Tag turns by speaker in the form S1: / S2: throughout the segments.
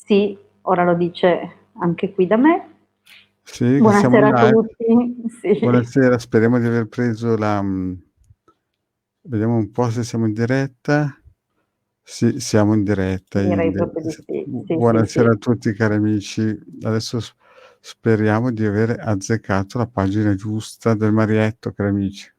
S1: Sì, ora lo dice anche qui da me.
S2: Sì, che siamo
S1: Buonasera a
S2: live.
S1: tutti. Sì,
S2: Buonasera, speriamo di aver preso vediamo un po' se siamo in diretta. Sì, siamo in diretta,
S1: direi
S2: Hilde.
S1: proprio di sì. Sì, sì,
S2: Buonasera
S1: sì.
S2: a tutti cari amici. Adesso speriamo di aver azzeccato la pagina giusta del Marietto, cari amici.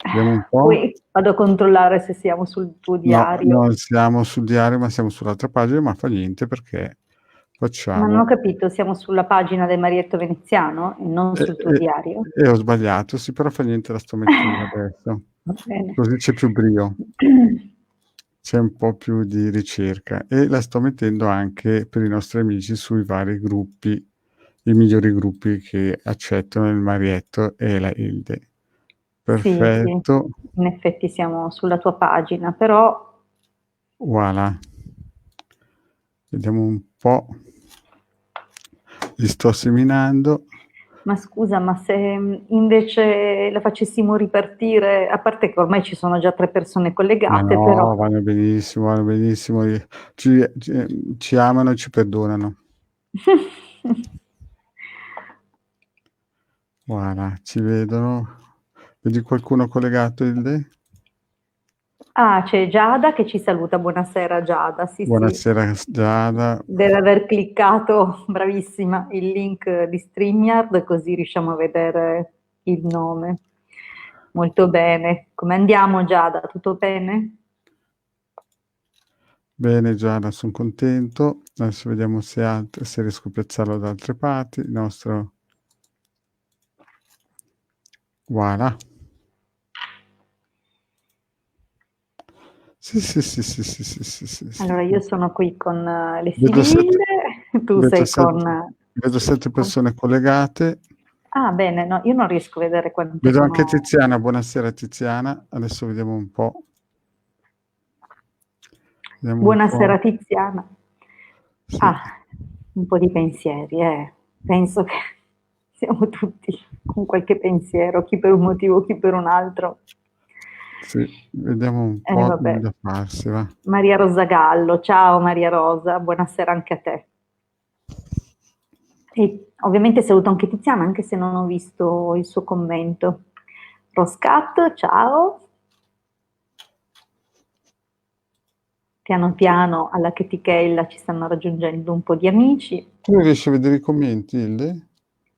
S2: Vediamo un po'.
S1: Poi vado a controllare se siamo sul tuo
S2: No,
S1: diario.
S2: non siamo sul diario, ma siamo sull'altra pagina, ma fa niente perché
S1: Ma non ho
S2: facciamo.
S1: capito, siamo sulla pagina del Marietto Veneziano e non
S2: E,
S1: sul tuo
S2: e-
S1: diario?
S2: e ho sbagliato, sì, però fa niente, la sto mettendo adesso.
S1: Va bene.
S2: Così c'è più brio. C'è un po' più di ricerca e la sto mettendo anche per i nostri amici sui vari gruppi, i migliori gruppi che accettano il Marietto e la Hilde.
S1: Sì, sì,
S2: Perfetto,
S1: in effetti siamo sulla tua pagina, però
S2: voilà. Vediamo un po'. Li sto seminando.
S1: ma scusa, ma se invece la facessimo ripartire, a parte che ormai ci sono già 3 persone
S2: Ma
S1: collegate, però
S2: no, vanno benissimo, vanno benissimo. Ci amano e ci perdonano. Voilà, ci vedono. Vedi qualcuno collegato, Hilde?
S1: Ah, c'è Giada che ci saluta. Buonasera Giada, sì, sì.
S2: Buonasera Giada.
S1: Deve aver cliccato, bravissima, il link di StreamYard, così riusciamo a vedere il nome. Molto bene. Come andiamo Giada? Tutto bene?
S2: Bene Giada, sono contento. Adesso vediamo se riesco a piazzarlo da altre parti. Il nostro. Voilà. Sì, sì, sì, sì, sì, sì, sì, sì, sì.
S1: Allora, io sono qui con le
S2: Vedo sette,
S1: sibille, tu
S2: vedo
S1: sei
S2: sette,
S1: con...
S2: vedo sette persone collegate.
S1: Ah, bene, no, io non riesco a vedere quante
S2: Vedo anche
S1: sono...
S2: Tiziana. Buonasera Tiziana. Adesso vediamo un po'. Vediamo un po'.
S1: Buonasera Tiziana.
S2: Sì,
S1: Ah, un po' di pensieri, eh. Penso che siamo tutti con qualche pensiero, chi per un motivo, chi per un altro.
S2: sì, vediamo un po'
S1: Vabbè.
S2: da farsi, va.
S1: Maria Rosa Gallo, ciao Maria Rosa, buonasera anche a te. E ovviamente saluto anche Tiziana, anche se non ho visto il suo commento. Roscat, ciao. Piano piano alla chetichella ci stanno raggiungendo un po' di amici.
S2: Tu non riesci a vedere i commenti, Hilde?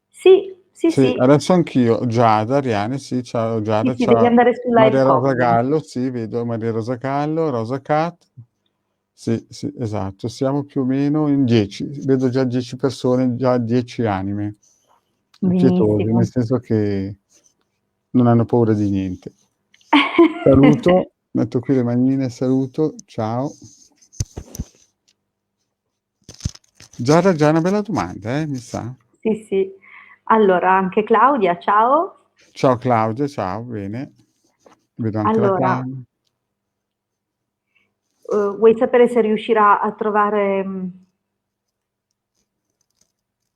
S1: Sì, sì,
S2: Sì,
S1: sì,
S2: adesso anch'io. Giada, Ariane, sì, ciao
S1: sì,
S2: Giada,
S1: sì, devi
S2: ciao
S1: andare su live
S2: Maria Rosa
S1: comment.
S2: Gallo, sì, vedo Maria Rosa Gallo, Rosa Cat. Sì, sì, esatto, siamo più o meno in 10, vedo già 10 persone, già 10 anime pietose, nel
S1: Benissimo.
S2: senso che non hanno paura di niente. Saluto, metto qui le manine, saluto, ciao. Giada, già una bella domanda, mi sa.
S1: Sì, sì. Allora, anche Claudia, ciao.
S2: Ciao Claudia, ciao, bene. Vedo anche la
S1: Allora,
S2: Claudia.
S1: vuoi sapere se riuscirà a trovare...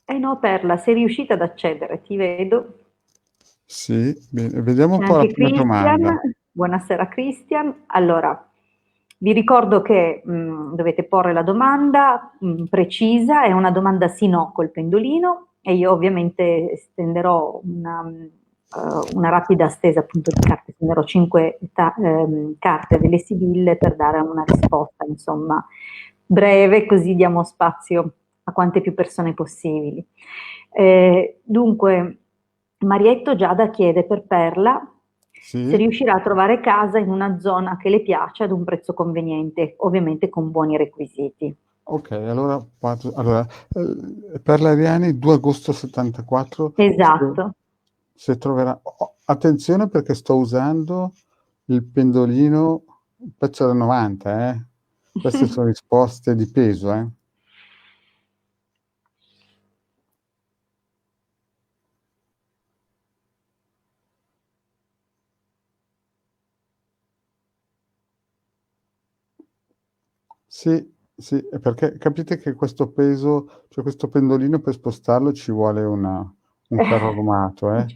S1: Eh no, Perla, sei riuscita ad accedere, ti vedo.
S2: Sì, bene. Vediamo un
S1: C'è
S2: po' la
S1: anche
S2: prima
S1: Christian.
S2: domanda.
S1: Buonasera Christian. Allora, vi ricordo che dovete porre la domanda precisa, è una domanda sì-no col pendolino e io ovviamente stenderò una rapida stesa appunto di carte, stenderò 5 carte delle sibille per dare una risposta, insomma, breve, così diamo spazio a quante più persone possibili. Dunque, Marietto Giada chiede per Perla se
S2: Sì?
S1: riuscirà a trovare casa in una zona che le piace ad un prezzo conveniente, ovviamente con buoni requisiti.
S2: Ok, allora, allora per l'Ariani 2 agosto 74,
S1: Esatto.
S2: se troverà. Attenzione perché sto usando il pendolino pezzo da 90, eh. Queste sono risposte di peso, eh. Sì, sì, perché capite che questo peso, cioè questo pendolino per spostarlo ci vuole un carro armato, eh.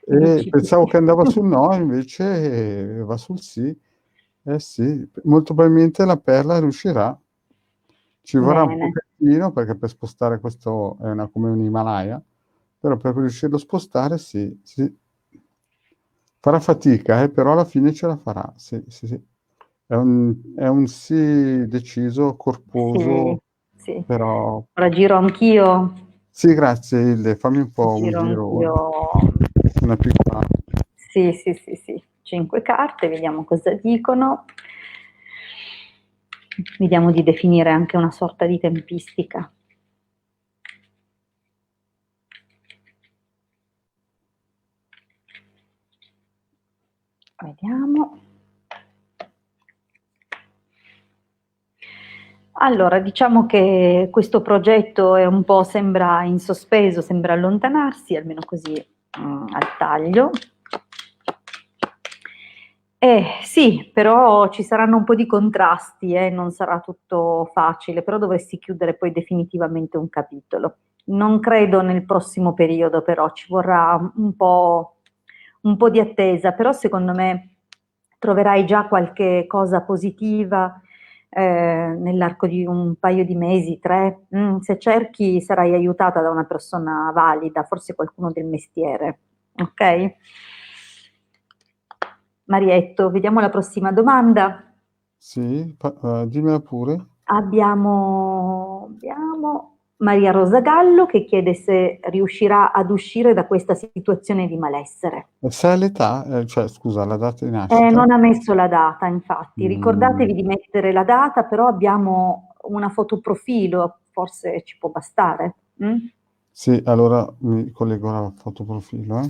S1: I
S2: E pensavo
S1: bicipiti.
S2: che andava sul no, invece va sul sì. Eh sì, molto probabilmente la Perla riuscirà. Ci vorrà un po',
S1: Bene.
S2: pochino, perché per spostare questo è come un Himalaya, però per riuscirlo a spostare sì, sì. Farà fatica, però alla fine ce la farà. Sì, sì, sì. È un sì deciso,
S1: Sì,
S2: corposo,
S1: sì.
S2: però
S1: Ora giro anch'io,
S2: sì, grazie Hilde, fammi un po' un
S1: giro
S2: giro,
S1: anch'io.
S2: una piccola.
S1: Sì, sì, sì, sì. 5 carte, vediamo cosa dicono. Vediamo di definire anche una sorta di tempistica. Vediamo. Allora, diciamo che questo progetto è un po' sembra in sospeso, sembra allontanarsi, almeno così al taglio. Sì, però ci saranno un po' di contrasti, non sarà tutto facile, però dovresti chiudere poi definitivamente un capitolo. Non credo nel prossimo periodo, però ci vorrà un po' di attesa, però secondo me troverai già qualche cosa positiva nell'arco di un paio di mesi, 3. Se cerchi sarai aiutata da una persona valida, forse qualcuno del mestiere, ok? Marietto, vediamo la prossima domanda.
S2: Sì, dimmela pure.
S1: Abbiamo Maria Rosa Gallo che chiede se riuscirà ad uscire da questa situazione di malessere.
S2: Sai l'età? Cioè, scusa, la data di nascita?
S1: Non ha messo la data, infatti.
S2: Mm,
S1: Ricordatevi di mettere la data, però abbiamo una fotoprofilo, forse ci può bastare.
S2: sì, allora mi collego alla fotoprofilo.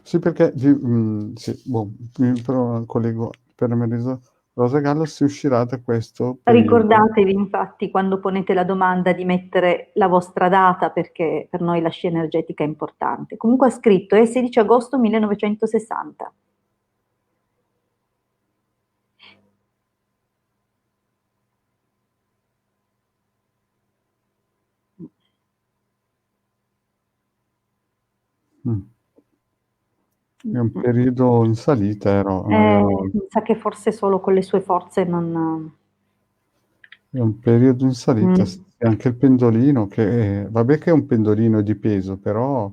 S2: Sì, perché sì, mi però collego per Maria Rosa Gallo si uscirà da questo periodo.
S1: Ricordatevi infatti quando ponete la domanda di mettere la vostra data perché per noi la scia energetica è importante. Comunque ha scritto è 16 agosto 1960.
S2: Mm. È un
S1: Mm.
S2: periodo in salita, Maria Rosa.
S1: Mi sa che forse solo con le sue forze non...
S2: È un periodo in salita, sì,
S1: Mm.
S2: anche il pendolino, che vabbè che è un pendolino di peso, però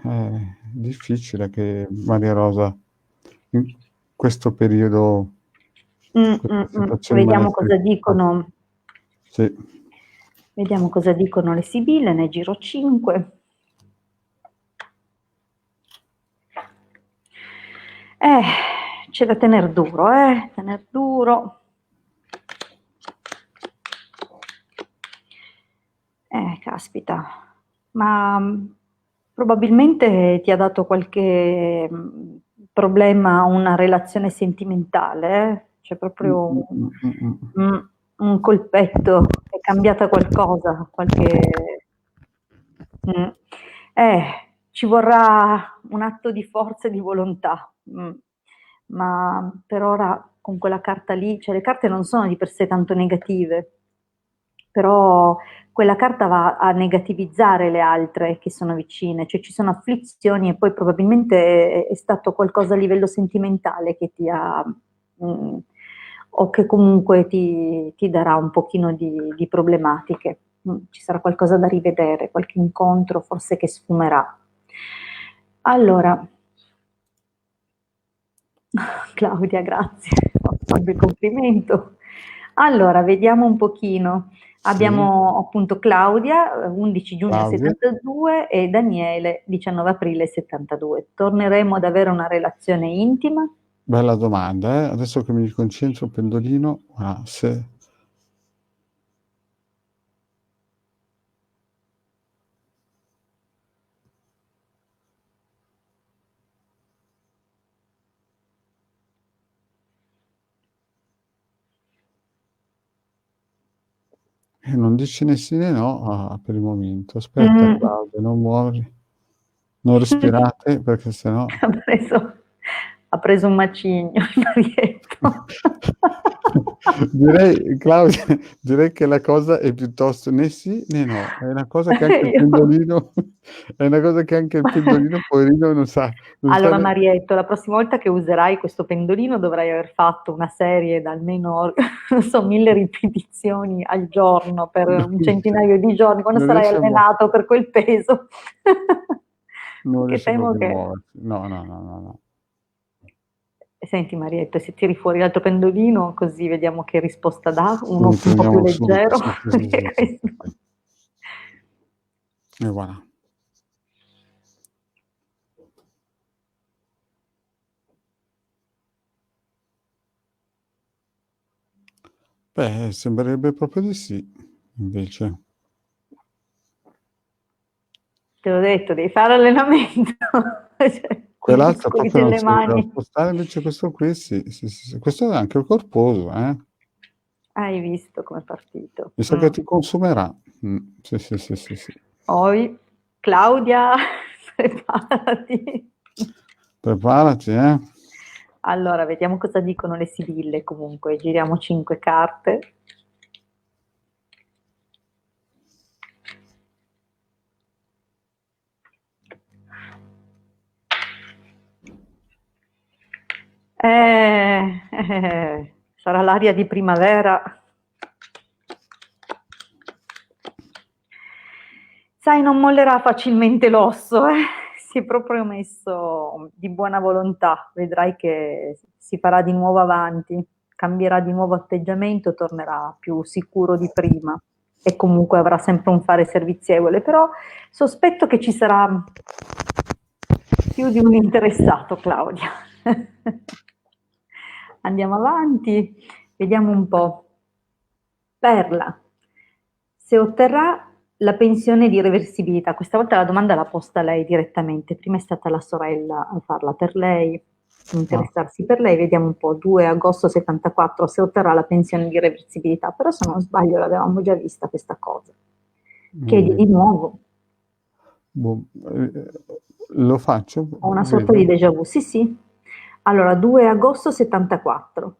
S2: è difficile che Maria Rosa in questo periodo, questa situazione di
S1: Vediamo
S2: malessere.
S1: cosa dicono.
S2: Sì.
S1: Vediamo cosa dicono le sibille, ne giro 5. C'è da tener duro, tener duro. Caspita, ma probabilmente ti ha dato qualche problema una relazione sentimentale, eh? C'è
S2: Mm,
S1: proprio
S2: mm, mm, mm, mm.
S1: un, un colpetto, è cambiata qualcosa, qualche... Mm. Eh, Ci vorrà un atto di forza e di volontà, ma per ora con quella carta lì, cioè le carte non sono di per sé tanto negative, però quella carta va a negativizzare le altre che sono vicine, cioè ci sono afflizioni e poi probabilmente è stato qualcosa a livello sentimentale che ti ha, o che comunque ti darà un pochino di problematiche. Ci sarà qualcosa da rivedere, qualche incontro forse che sfumerà. Allora, Claudia, grazie, il complimento. Allora, vediamo un pochino.
S2: Sì,
S1: Abbiamo appunto Claudia, 11 giugno
S2: Claudia,
S1: 72 e Daniele, 19 aprile 72. Torneremo ad avere una relazione intima?
S2: bella domanda, eh? Adesso che mi concentro, pendolino, se non dice né sì né no, per il momento. Aspetta
S1: Mm.
S2: Claudia, non muoverti, non respirate perché sennò
S1: Ha preso, ha preso un macigno il Marietto.
S2: Direi, Claudia, direi che la cosa è piuttosto né sì né no. È una cosa che anche il
S1: Io
S2: pendolino è una cosa che anche il pendolino poverino non sa
S1: Allora
S2: ne
S1: Marietto, la prossima volta che userai questo pendolino dovrai aver fatto una serie da almeno, non so, 1000 ripetizioni al giorno per un centinaio di giorni, quando
S2: non
S1: sarai
S2: riesce a muo
S1: allenato per quel peso.
S2: non
S1: Che
S2: riesce
S1: temo
S2: proprio a
S1: che...
S2: muoversi. No, no, no, no, no.
S1: Senti Marietto, se tiri fuori l'altro pendolino, così vediamo che risposta dà, uno
S2: Sì,
S1: un po' più
S2: prendiamo subito,
S1: leggero.
S2: sì, sì, sì,
S1: Perché
S2: sì, sì,
S1: questo...
S2: sì. E voilà. Beh, sembrerebbe proprio di sì, invece.
S1: Te l'ho detto, devi fare allenamento, cioè, con i
S2: Quell'altro
S1: muscoli
S2: proprio non
S1: delle
S2: si riesce a
S1: mani.
S2: spostare, invece questo qui sì, sì, sì, sì. Questo è anche corposo, eh.
S1: Hai visto com'è partito?
S2: Mi sa che ti consumerà. Sì, sì, sì, sì, sì.
S1: Poi, Claudia, preparati.
S2: Preparati, eh.
S1: Allora, vediamo cosa dicono le sibille comunque. Giriamo 5 carte. Sarà l'aria di primavera. Sai, non mollerà facilmente l'osso, eh? Si è proprio messo di buona volontà. Vedrai che si farà di nuovo avanti, cambierà di nuovo atteggiamento, tornerà più sicuro di prima e comunque avrà sempre un fare servizievole. Però sospetto che ci sarà più di un interessato, Claudia. Andiamo avanti, vediamo un po'. Perla, se otterrà la pensione di reversibilità, questa volta la domanda l'ha posta lei direttamente, prima è stata la sorella a farla per lei,
S2: Ah,
S1: interessarsi per lei, vediamo un po', 2 agosto 74, se otterrà la pensione di reversibilità, però se non sbaglio l'avevamo già vista questa cosa.
S2: non
S1: Chiedi
S2: mi
S1: di nuovo,
S2: boh, lo faccio?
S1: ho una sorta di
S2: Vedo.
S1: déjà vu, sì sì. Allora, 2 agosto 74.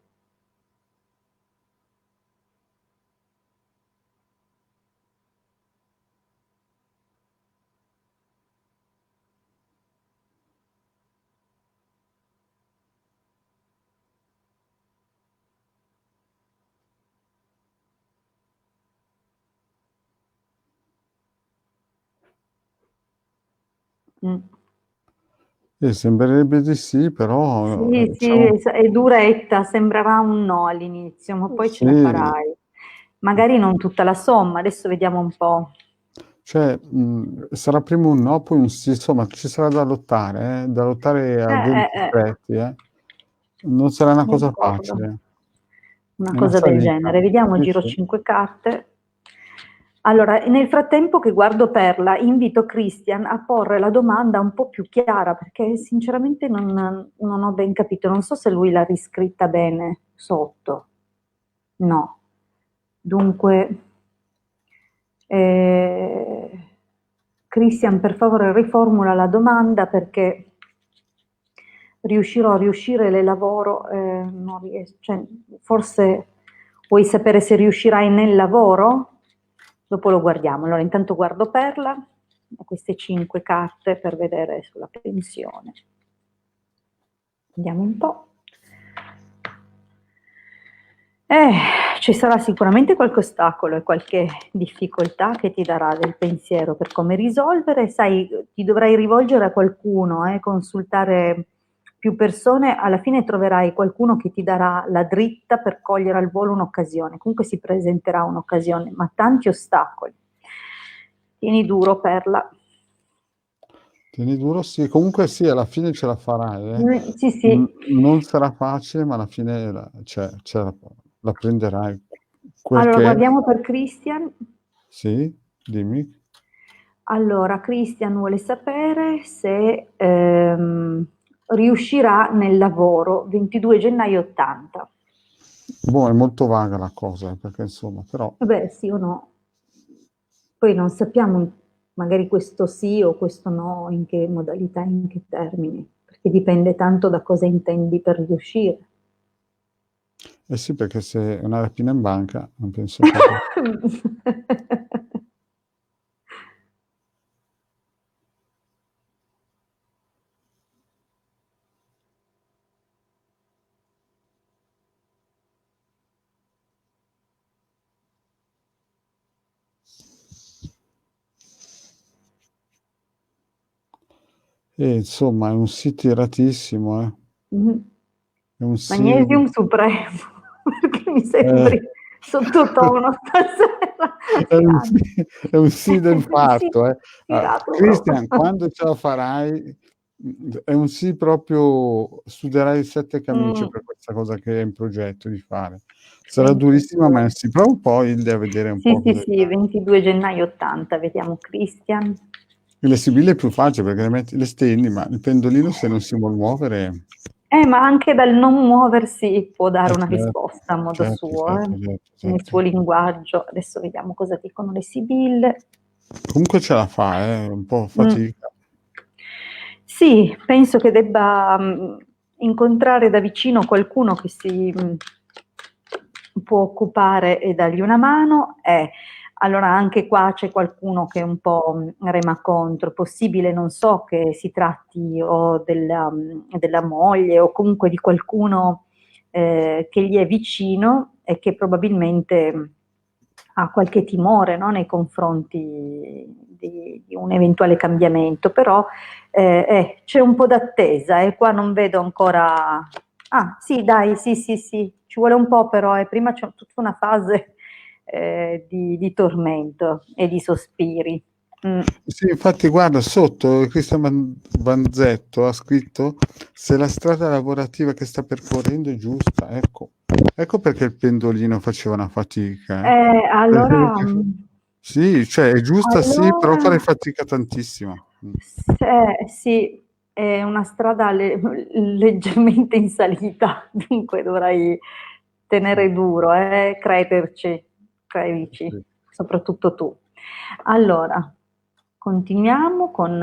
S1: Mm.
S2: Sembrerebbe di sì, però,
S1: Sì, sì,
S2: diciamo
S1: è duretta, sembrerà un no all'inizio, ma poi ce la
S2: sì,
S1: farai. Magari non tutta la somma, adesso vediamo un po'.
S2: cioè, sarà prima un no, poi un sì, insomma ci sarà da lottare a denti
S1: Eh.
S2: stretti, Non sarà una cosa
S1: D'accordo.
S2: facile.
S1: Una
S2: È una
S1: cosa del
S2: salita.
S1: genere. Vediamo,
S2: Sì,
S1: giro
S2: sì.
S1: 5 carte. Allora, nel frattempo che guardo Perla, invito Christian a porre la domanda un po' più chiara, perché sinceramente non ho ben capito. Non so se lui l'ha riscritta bene sotto. No. Dunque, eh, Christian, per favore riformula la domanda perché riuscirò a riuscire le lavoro, non riesco, cioè, forse vuoi sapere se riuscirai nel lavoro? Dopo lo guardiamo. Allora, intanto guardo Perla, ho queste 5 carte per vedere sulla pensione. Andiamo un po'. Ci sarà sicuramente qualche ostacolo e qualche difficoltà che ti darà del pensiero per come risolvere, sai, ti dovrai rivolgere a qualcuno, consultare più persone, alla fine troverai qualcuno che ti darà la dritta per cogliere al volo un'occasione, comunque si presenterà un'occasione, ma tanti ostacoli. Tieni duro, Perla.
S2: Tieni duro, sì, comunque sì, alla fine ce la farai,
S1: Sì, sì.
S2: Non sarà facile, ma alla fine la prenderai. Quel
S1: Allora,
S2: che è.
S1: guardiamo per Christian.
S2: Sì, dimmi.
S1: Allora, Christian vuole sapere se riuscirà nel lavoro 22 gennaio 80.
S2: Boh, è molto vaga la cosa, perché insomma, però
S1: Beh, sì o no? Poi non sappiamo magari questo sì o questo no, in che modalità, in che termini, perché dipende tanto da cosa intendi per riuscire.
S2: Eh sì, perché se è una rapina in banca non penso proprio. E insomma è un sì tiratissimo, eh.
S1: Mh-mh.
S2: È un sì
S1: Magnesium supremo, perché mi
S2: eh.
S1: sembri sottotono stasera.
S2: È un sì
S1: Piano.
S2: è un sì del
S1: Sì,
S2: parto, eh.
S1: tirato proprio.
S2: Christian, quando ce la farai, è un sì proprio suderai 7 camicie
S1: Mh,
S2: per questa cosa che hai in progetto di fare. Sarà durissima, ma è
S1: 22.
S2: un sì. Prova un po', Hilde, a vedere un
S1: Sì,
S2: po'
S1: sì,
S2: cosa
S1: sì, 22 gennaio '80, vediamo Christian.
S2: le sibille è più facile perché le stendi, ma il pendolino se non si vuol muovere
S1: Ma anche dal non muoversi può dare una
S2: certo,
S1: risposta a modo
S2: certo,
S1: suo,
S2: certo, certo,
S1: nel
S2: certo.
S1: suo linguaggio. Adesso vediamo cosa dicono le sibille.
S2: Comunque ce la fa, un po'
S1: Mh.
S2: fatica.
S1: Sì, penso che debba, incontrare da vicino qualcuno che si, può occupare e dargli una mano. Allora anche qua c'è qualcuno che un po', rema contro. Possibile, non so, che si tratti o della moglie o comunque di qualcuno, che gli è vicino e che probabilmente, ha qualche timore, no, nei confronti di un eventuale cambiamento, però c'è un po' d'attesa e qua non vedo ancora. Ah, sì, dai, sì, sì, sì, ci vuole un po' però, prima c'è tutta una fase di tormento e di sospiri. Mm.
S2: Sì, infatti guarda sotto Cristian Vanzetto ha scritto: "Se la strada lavorativa che sta percorrendo è giusta", ecco. Ecco perché il pendolino faceva una fatica,
S1: Allora,
S2: perché sì, cioè è giusta sì, però
S1: allora,
S2: farei fatica tantissimo.
S1: sì, è una strada leggermente in salita, dunque dovrai
S2: Sì,
S1: tenere duro, crederci, credici,
S2: sì,
S1: soprattutto tu. Allora, continuiamo con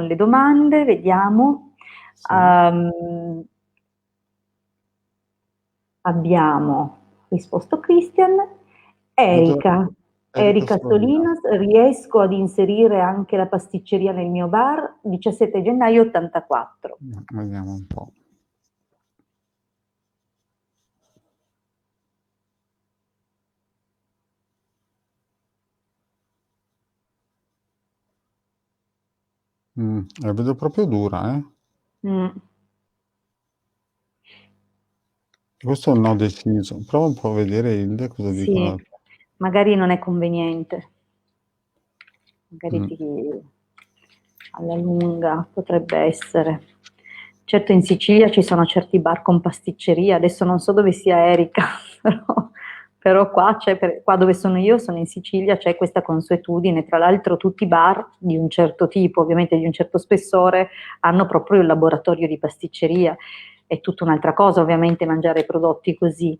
S1: le domande, vediamo.
S2: sì.
S1: Um, Abbiamo risposto Christian.
S2: Vedo
S1: Erika.
S2: Erika
S1: Erika
S2: Solinas.
S1: Solinas, riesco ad inserire anche la pasticceria nel mio bar, 17 gennaio 84.
S2: Vediamo un po'. La vedo proprio dura, eh.
S1: Mm.
S2: Questo è un no deciso. Prova un po' a vedere Hilde cosa dicono
S1: Sì,
S2: da te.
S1: magari non è conveniente, magari
S2: Mh.
S1: alla lunga potrebbe essere. Certo in Sicilia ci sono certi bar con pasticceria, adesso non so dove sia Erika, però qua, qua dove sono io, sono in Sicilia, c'è questa consuetudine, tra l'altro tutti i bar di un certo tipo, ovviamente di un certo spessore, hanno proprio il laboratorio di pasticceria. È tutta un'altra cosa ovviamente mangiare prodotti così,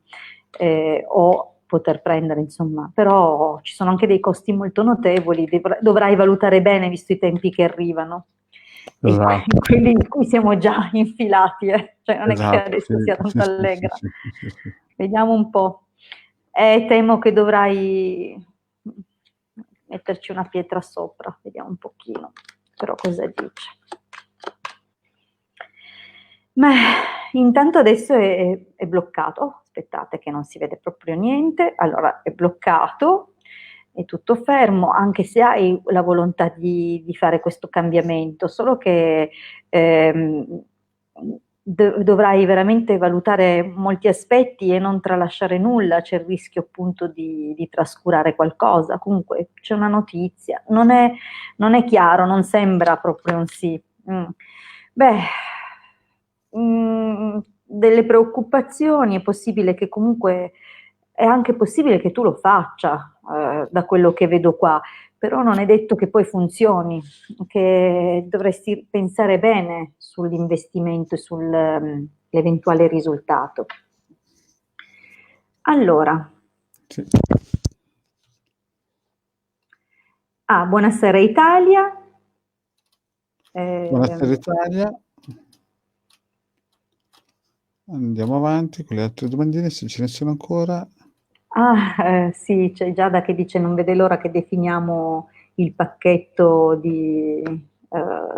S1: o poter prendere, insomma, però ci sono anche dei costi molto notevoli, dovrai valutare bene visto i tempi che arrivano e
S2: Esatto,
S1: quelli in cui siamo già infilati, cioè non è che
S2: esatto, sì,
S1: adesso sia
S2: sì,
S1: tanto
S2: sì, sì,
S1: allegra.
S2: sì, sì, sì, sì.
S1: Vediamo un po'. Temo che dovrai metterci una pietra sopra, vediamo un pochino, però cosa dice. Beh, intanto adesso è bloccato. Oh, aspettate che non si vede proprio niente. Allora, è bloccato, è tutto fermo, anche se hai la volontà di fare questo cambiamento, solo che ehm, dovrai veramente valutare molti aspetti e non tralasciare nulla, c'è il rischio appunto di trascurare qualcosa. Comunque c'è una notizia, non è chiaro, non sembra proprio un sì. Mm. Beh, delle preoccupazioni, è possibile che comunque, è anche possibile che tu lo faccia, da quello che vedo qua, però non è detto che poi funzioni, che dovresti pensare bene sull'investimento e sull'eventuale risultato. Allora,
S2: Sì.
S1: buonasera Italia.
S2: Buonasera
S1: Ehm,
S2: Italia. Andiamo avanti con le altre domandine, se ce ne sono ancora.
S1: Sì, c'è Giada che dice non vede l'ora che definiamo il pacchetto di,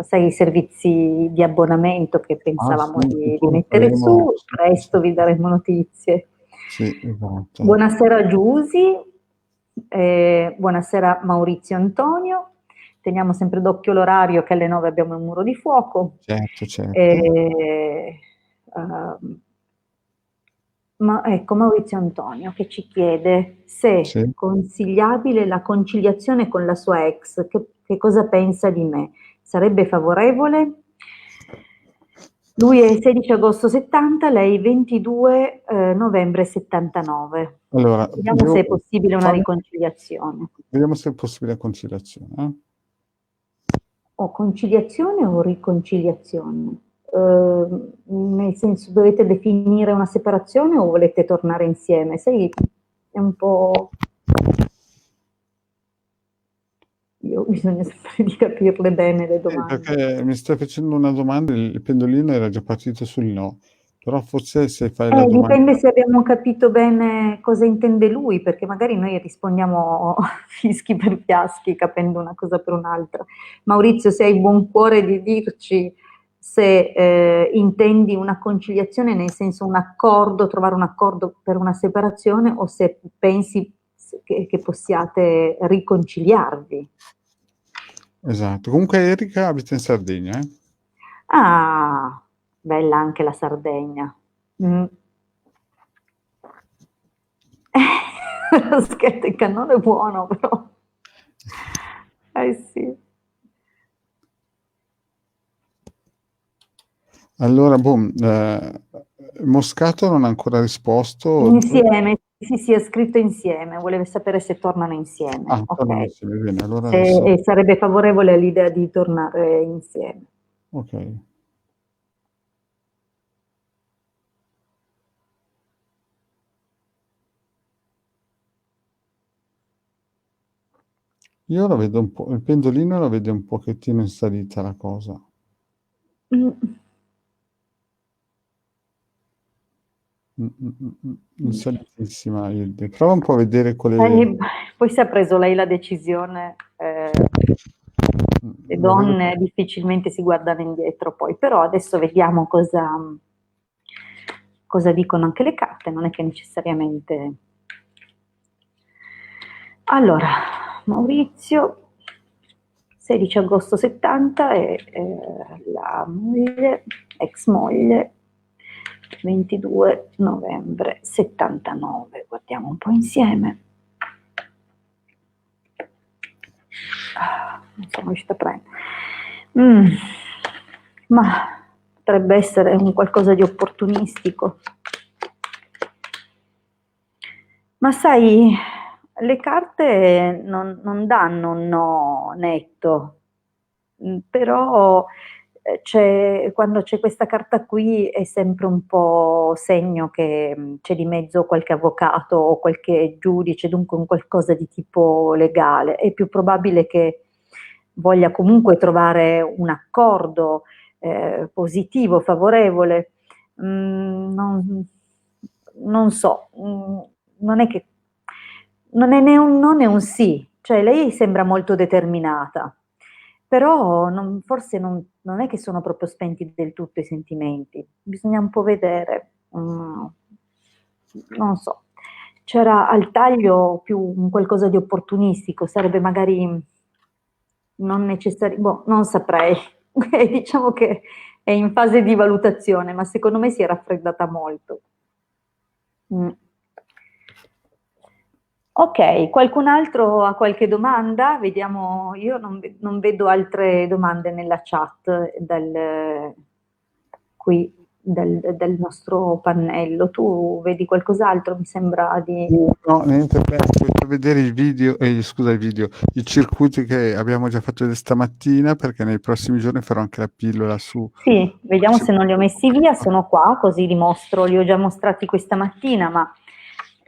S1: sai, i servizi di abbonamento che
S2: Ah
S1: pensavamo
S2: sì, in
S1: di
S2: futuro
S1: mettere
S2: faremo
S1: su,
S2: sì, sì,
S1: presto vi daremo notizie.
S2: sì, esatto.
S1: Buonasera Giusy, buonasera Maurizio Antonio, teniamo sempre d'occhio l'orario che alle 9 abbiamo il muro di fuoco.
S2: Certo, certo.
S1: Eh, ehm, ma ecco Maurizio Antonio che ci chiede se è
S2: Sì.
S1: consigliabile la conciliazione con la sua ex, che cosa pensa di me? Sarebbe favorevole? Lui è 16 agosto 70, lei 22 novembre 79.
S2: Allora,
S1: Vediamo se è possibile una
S2: fammi
S1: riconciliazione.
S2: vediamo se è possibile la conciliazione,
S1: O conciliazione o riconciliazione? Nel senso, dovete definire una separazione o volete tornare insieme? Sai, è un po'. Io ho bisogno sempre di capirle bene le
S2: Sì,
S1: domande.
S2: perché mi stai facendo una domanda, il pendolino era già partito sul no, però forse se fai la domanda
S1: Dipende se abbiamo capito bene cosa intende lui, perché magari noi rispondiamo fischi per fiaschi, capendo una cosa per un'altra. Maurizio, se hai il buon cuore di dirci se intendi una conciliazione, nel senso un accordo, trovare un accordo per una separazione, o se pensi che possiate riconciliarvi.
S2: esatto. Comunque Erika abita in Sardegna, eh?
S1: Ah, bella anche la Sardegna. Mm. Lo scherzo, il cannone è buono, però. Sì.
S2: Allora, boh, Moscato non ha ancora risposto.
S1: Insieme, sì, sì, è scritto insieme, voleva sapere se tornano insieme.
S2: Tornano
S1: Ok.
S2: insieme, bene, allora adesso
S1: E sarebbe favorevole all'idea di tornare insieme.
S2: okay. Io la vedo un po', il pendolino la vede un pochettino in salita la cosa.
S1: Mm.
S2: In salitissima Hilde. Prova un po' a vedere quale
S1: Eh, Poi se ha preso lei la decisione, le
S2: la vedo
S1: donne difficilmente si guardano indietro poi, però adesso vediamo cosa dicono anche le carte, non è che necessariamente. Allora, Maurizio, 16 agosto 70 e la moglie, ex moglie, 22 novembre 79. Guardiamo un po' insieme. Non sono riuscita a prendere. Ma potrebbe essere un qualcosa di opportunistico. Ma sai, le carte non danno un no netto. Però quando c'è questa carta qui è sempre un po' segno che c'è di mezzo qualche avvocato o qualche giudice, dunque un qualcosa di tipo legale. È più probabile che voglia comunque trovare un accordo positivo, favorevole. Non so, non è che non è né un no né un sì, cioè lei sembra molto determinata, però forse non è che sono proprio spenti del tutto i sentimenti, bisogna un po' vedere. Non so, c'era al taglio più un qualcosa di opportunistico, sarebbe magari non necessario, boh, non saprei. Diciamo che è in fase di valutazione, ma secondo me si è raffreddata molto. Mm. Ok, qualcun altro ha qualche domanda? Vediamo, io non vedo altre domande nella chat qui del nostro pannello. Tu vedi qualcos'altro? Mi sembra di.
S2: no, niente, beh, per vedere i video, scusa, i video, i circuiti che abbiamo già fatto vedere stamattina, perché nei prossimi giorni farò anche la pillola su.
S1: Sì, vediamo se non li ho messi via, sono qua, così li mostro, li ho già mostrati questa mattina, ma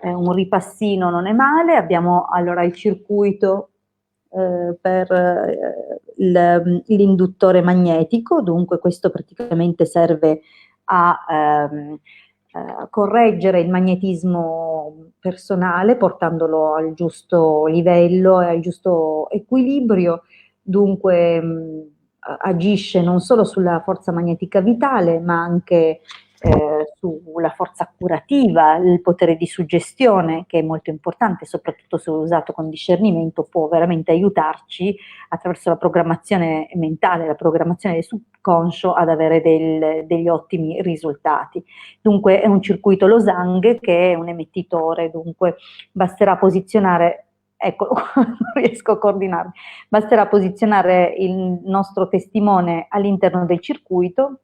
S1: un ripassino non è male. Abbiamo allora il circuito per l'induttore magnetico, dunque questo praticamente serve a correggere il magnetismo personale portandolo al giusto livello e al giusto equilibrio, dunque agisce non solo sulla forza magnetica vitale, ma anche sulla forza curativa, il potere di suggestione, che è molto importante, soprattutto se usato con discernimento, può veramente aiutarci attraverso la programmazione mentale, la programmazione del subconscio ad avere degli ottimi risultati. Dunque è un circuito Losange che è un emettitore, dunque basterà posizionare, ecco, non riesco a coordinarmi, basterà posizionare il nostro testimone all'interno del circuito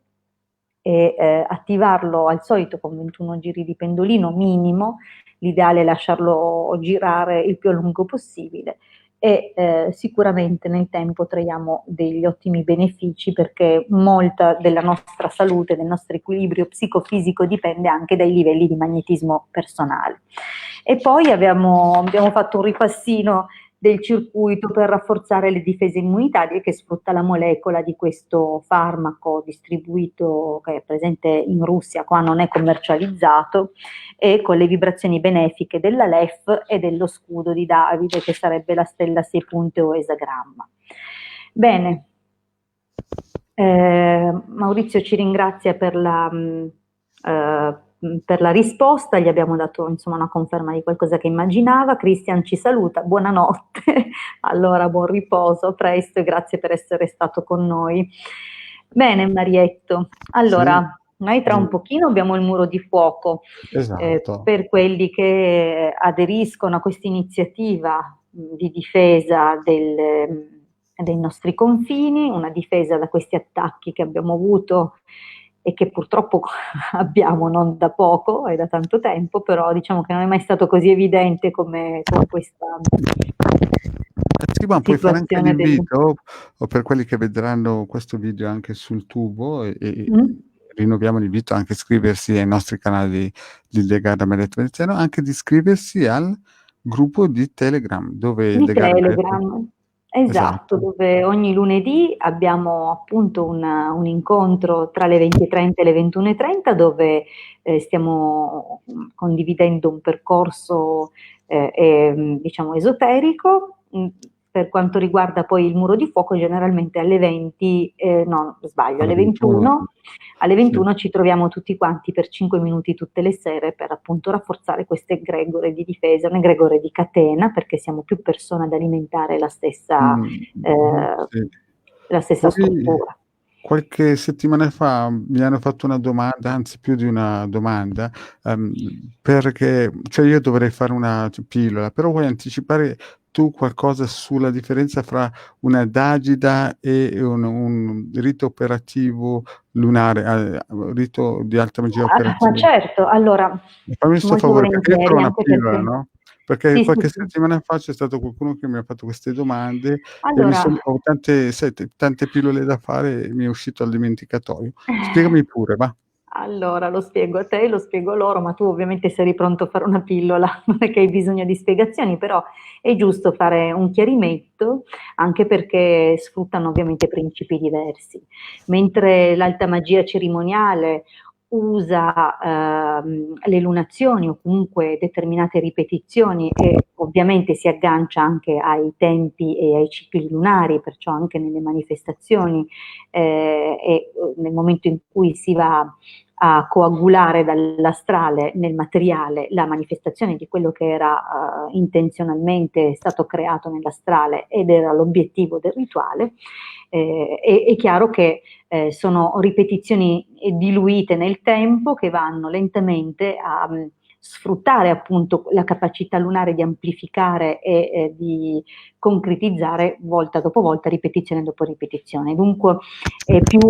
S1: e attivarlo al solito con 21 giri di pendolino minimo, l'ideale è lasciarlo girare il più a lungo possibile e sicuramente nel tempo traiamo degli ottimi benefici perché molta della nostra salute, del nostro equilibrio psicofisico dipende anche dai livelli di magnetismo personale. E poi abbiamo fatto un ripassino del circuito per rafforzare le difese immunitarie che sfrutta la molecola di questo farmaco distribuito che è presente in Russia, qua non è commercializzato, e con le vibrazioni benefiche della LEF e dello scudo di Davide che sarebbe la stella 6 punte o esagramma. Bene, Maurizio ci ringrazia per la risposta, gli abbiamo dato insomma una conferma di qualcosa che immaginava. Cristian ci saluta, buonanotte, allora buon riposo, a presto e grazie per essere stato con noi. Bene Marietto, allora noi tra un pochino abbiamo il muro di fuoco,
S2: Esatto.
S1: per quelli che aderiscono a questa iniziativa di difesa dei nostri confini, una difesa da questi attacchi che abbiamo avuto e che purtroppo abbiamo non da poco e da tanto tempo, però diciamo che non è mai stato così evidente come questa
S2: sì, ma puoi fare anche
S1: situazione del...
S2: l'invito, o per quelli che vedranno questo video anche sul tubo, e rinnoviamo l'invito anche a iscriversi ai nostri canali di Legada Maledetto Veneziano, anche di iscriversi al gruppo di Telegram, dove
S1: di
S2: Legada
S1: Telegram, esatto, dove ogni lunedì abbiamo appunto un incontro tra le 20:30 e le 21:30 dove stiamo condividendo un percorso diciamo esoterico. Per quanto riguarda poi il muro di fuoco, generalmente alle 20, no, sbaglio, alle 21, alle 21 ci troviamo tutti quanti per 5 minuti tutte le sere per appunto rafforzare queste egregore di difesa, un egregore di catena, perché siamo più persone ad alimentare la stessa struttura.
S2: Qualche settimana fa mi hanno fatto una domanda, anzi più di una domanda, perché cioè io dovrei fare una pillola, però vuoi anticipare tu qualcosa sulla differenza fra una d'agida e un rito operativo lunare, rito di alta magia
S1: Ma
S2: operativo?
S1: certo, allora,
S2: Fammi sto
S1: molto
S2: favore, perché io farò
S1: volentieri,
S2: una
S1: anche
S2: pillola,
S1: perché...
S2: no, perché
S1: Sì,
S2: qualche
S1: sì, sì.
S2: settimana fa c'è stato qualcuno che mi ha fatto queste domande e
S1: Allora,
S2: ho tante pillole da fare e mi è uscito al dimenticatoio. Spiegami pure, va.
S1: allora, lo spiego a te, lo spiego a loro, ma tu ovviamente sei pronto a fare una pillola, non è che hai bisogno di spiegazioni, però è giusto fare un chiarimento, anche perché sfruttano ovviamente principi diversi. Mentre l'alta magia cerimoniale usa le lunazioni o comunque determinate ripetizioni e ovviamente si aggancia anche ai tempi e ai cicli lunari, perciò anche nelle manifestazioni e nel momento in cui si va a coagulare dall'astrale nel materiale la manifestazione di quello che era intenzionalmente stato creato nell'astrale ed era l'obiettivo del rituale, è chiaro che sono ripetizioni diluite nel tempo che vanno lentamente a sfruttare appunto la capacità lunare di amplificare e di concretizzare volta dopo volta, ripetizione dopo ripetizione. Dunque è più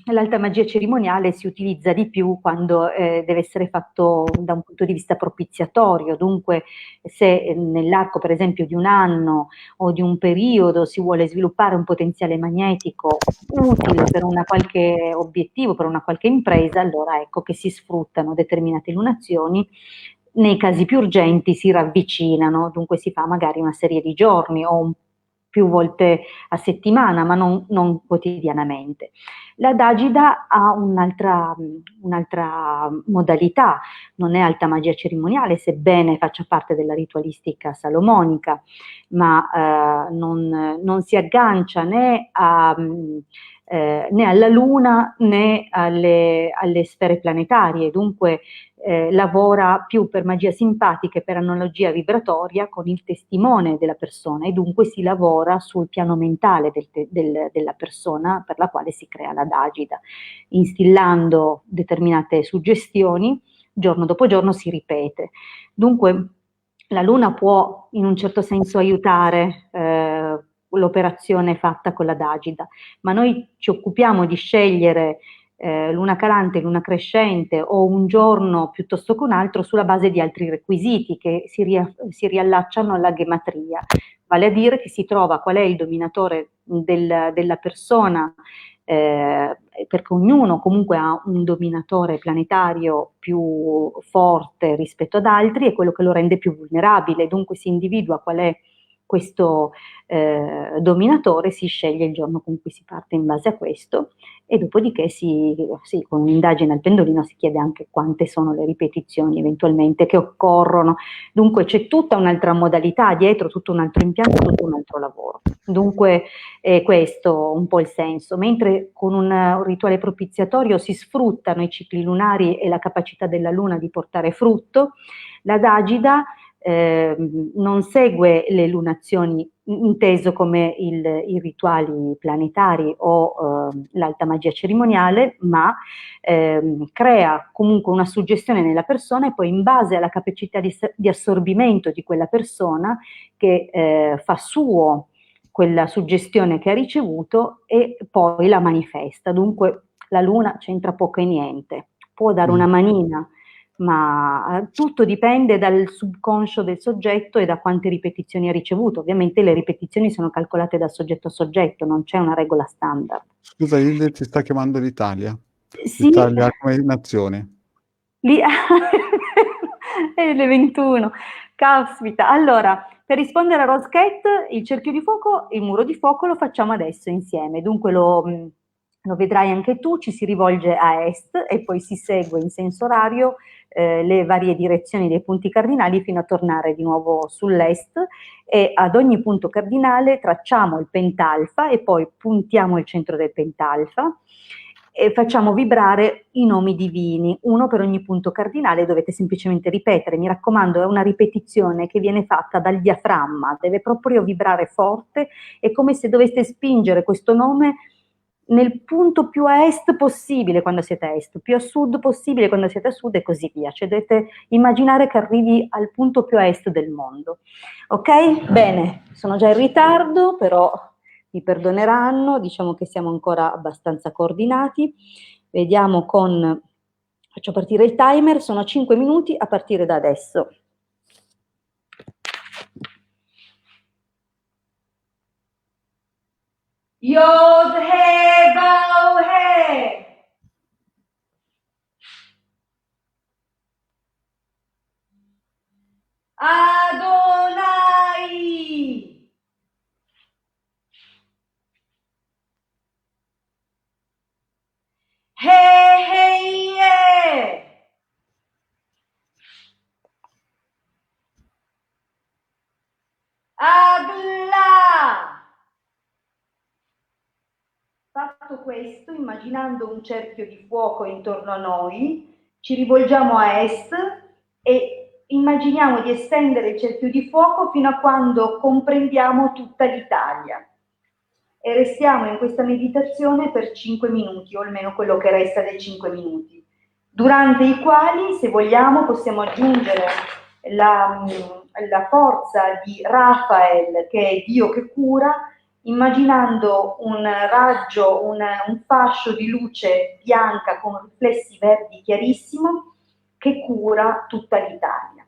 S1: l'alta magia cerimoniale si utilizza di più quando deve essere fatto da un punto di vista propiziatorio, dunque se nell'arco per esempio di un anno o di un periodo si vuole sviluppare un potenziale magnetico utile per una qualche obiettivo, per una qualche impresa, allora ecco che si sfruttano determinate lunazioni. Nei casi più urgenti si ravvicinano, dunque si fa magari una serie di giorni o più volte a settimana, ma non quotidianamente. La Dagida ha un'altra modalità, non è alta magia cerimoniale, sebbene faccia parte della ritualistica salomonica, ma non si aggancia né alla Luna né alle sfere planetarie, dunque lavora più per magia simpatica e per analogia vibratoria con il testimone della persona, e dunque si lavora sul piano mentale della persona per la quale si crea la Dagida, instillando determinate suggestioni, giorno dopo giorno si ripete. Dunque la Luna può in un certo senso aiutare l'operazione fatta con la Dagida, ma noi ci occupiamo di scegliere luna calante, luna crescente o un giorno piuttosto che un altro sulla base di altri requisiti che si riallacciano alla gematria, vale a dire che si trova qual è il dominatore della persona, perché ognuno comunque ha un dominatore planetario più forte rispetto ad altri e quello che lo rende più vulnerabile, dunque si individua qual è questo dominatore, si sceglie il giorno con cui si parte in base a questo, e dopodiché con un'indagine al pendolino si chiede anche quante sono le ripetizioni eventualmente che occorrono. Dunque c'è tutta un'altra modalità dietro, tutto un altro impianto, tutto un altro lavoro. Dunque questo un po' il senso, mentre con un rituale propiziatorio si sfruttano i cicli lunari e la capacità della Luna di portare frutto, la Dagida non segue le lunazioni inteso come i rituali planetari o l'alta magia cerimoniale, ma crea comunque una suggestione nella persona e poi in base alla capacità di assorbimento di quella persona che fa suo quella suggestione che ha ricevuto e poi la manifesta. Dunque la Luna c'entra poco e niente, può dare una manina, ma tutto dipende dal subconscio del soggetto e da quante ripetizioni ha ricevuto. Ovviamente le ripetizioni sono calcolate da soggetto a soggetto, non c'è una regola standard.
S2: Scusa, Hilde ti sta chiamando l'Italia.
S1: Sì,
S2: L'Italia come nazione.
S1: lì è le 21. Caspita. Allora, per rispondere a Rosquet, il cerchio di fuoco, il muro di fuoco lo facciamo adesso insieme. Dunque lo vedrai anche tu, ci si rivolge a est e poi si segue in senso orario le varie direzioni dei punti cardinali fino a tornare di nuovo sull'est, e ad ogni punto cardinale tracciamo il pentalfa e poi puntiamo il centro del pentalfa e facciamo vibrare i nomi divini, uno per ogni punto cardinale. Dovete semplicemente ripetere, mi raccomando, è una ripetizione che viene fatta dal diaframma, deve proprio vibrare forte, è come se doveste spingere questo nome nel punto più a est possibile quando siete a est, più a sud possibile quando siete a sud e così via, cioè dovete immaginare che arrivi al punto più a est del mondo. Ok? Bene, sono già in ritardo, però mi perdoneranno, diciamo che siamo ancora abbastanza coordinati. Vediamo faccio partire il timer, sono 5 minuti a partire da adesso. Yod He Vav He. Adonai. He. Agla. Fatto questo, immaginando un cerchio di fuoco intorno a noi, ci rivolgiamo a est e immaginiamo di estendere il cerchio di fuoco fino a quando comprendiamo tutta l'Italia. E restiamo in questa meditazione per 5 minuti, o almeno quello che resta dei 5 minuti, durante i quali, se vogliamo, possiamo aggiungere la forza di Rafael, che è Dio che cura, immaginando un raggio, un fascio di luce bianca con riflessi verdi chiarissimo che cura tutta l'Italia.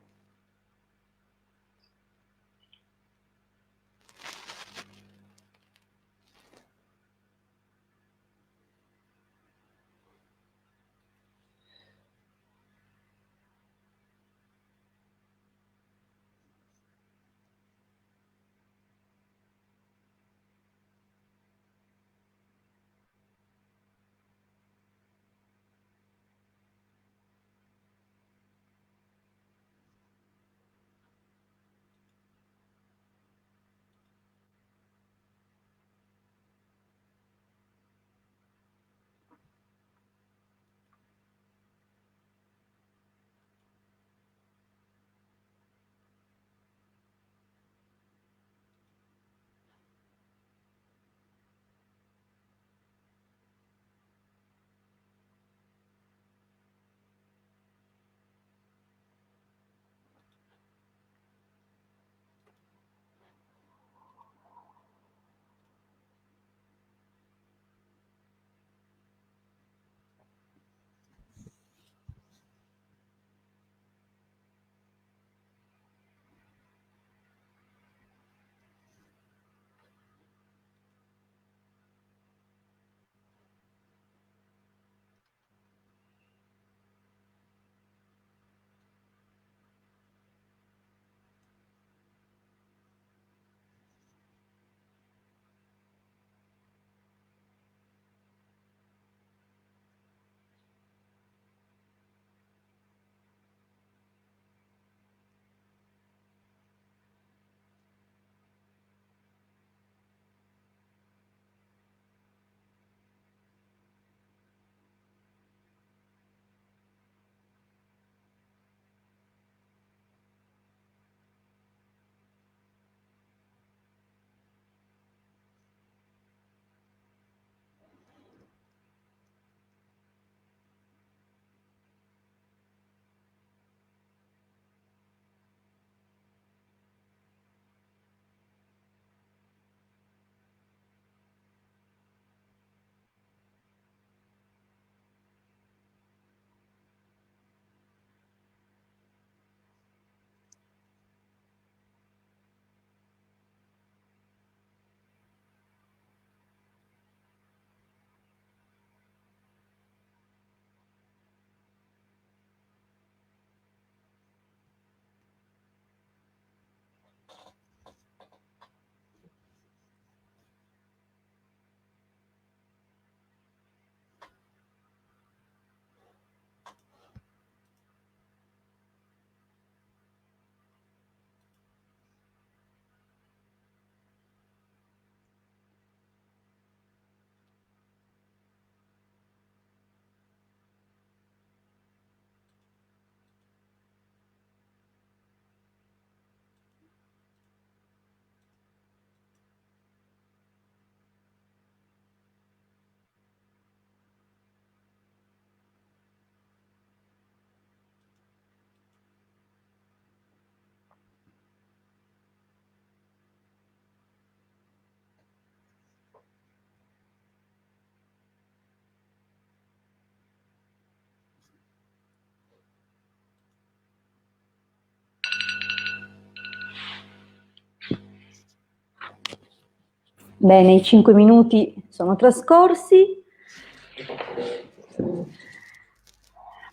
S1: Bene, i 5 minuti sono trascorsi.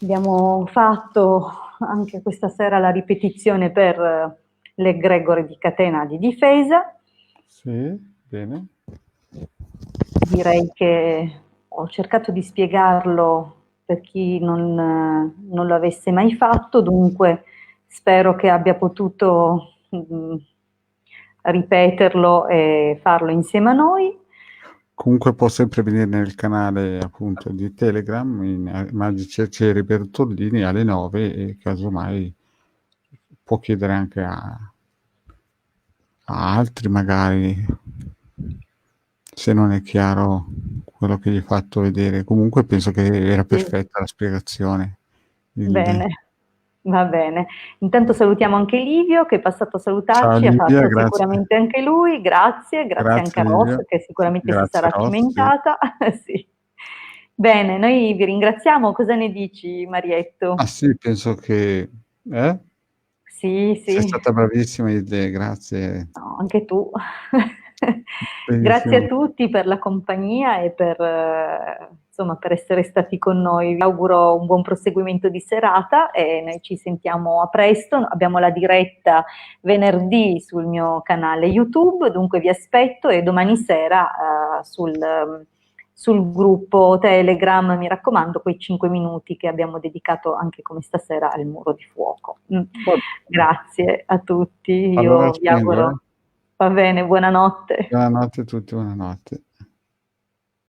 S1: Abbiamo fatto anche questa sera la ripetizione per l'egregore di catena di difesa.
S2: Sì, bene.
S1: Direi che ho cercato di spiegarlo per chi non lo avesse mai fatto, dunque spero che abbia potuto ripeterlo e farlo insieme a noi.
S2: Comunque può sempre venire nel canale appunto di Telegram in Magici Arcieri Bertoldini alle 9 e casomai può chiedere anche a altri magari, se non è chiaro quello che gli hai fatto vedere. Comunque penso che era perfetta la spiegazione.
S1: Bene, va bene. Intanto salutiamo anche Livio che è passato a
S2: Ciao
S1: salutarci, ha
S2: Livia,
S1: fatto
S2: grazie.
S1: sicuramente anche lui, grazie anche
S2: Grazie
S1: a Ross
S2: Livia,
S1: che sicuramente si
S2: grazie
S1: sarà
S2: Ross, sì.
S1: cimentata. Sì. Bene, noi vi ringraziamo, cosa ne dici Marietto?
S2: Sì, penso che
S1: Sì,
S2: sei
S1: sì.
S2: stata bravissima grazie.
S1: No, anche tu. Grazie a
S2: Benissimo.
S1: tutti per la compagnia e per, insomma, per essere stati con noi. Vi auguro un buon proseguimento di serata e noi ci sentiamo a presto. Abbiamo la diretta venerdì sul mio canale YouTube, dunque vi aspetto e domani sera sul gruppo Telegram, mi raccomando, quei 5 minuti che abbiamo dedicato anche come stasera al muro di fuoco. Grazie a tutti,
S2: Allora
S1: io vi
S2: spendo,
S1: auguro, va bene, buonanotte.
S2: Buonanotte a tutti, buonanotte.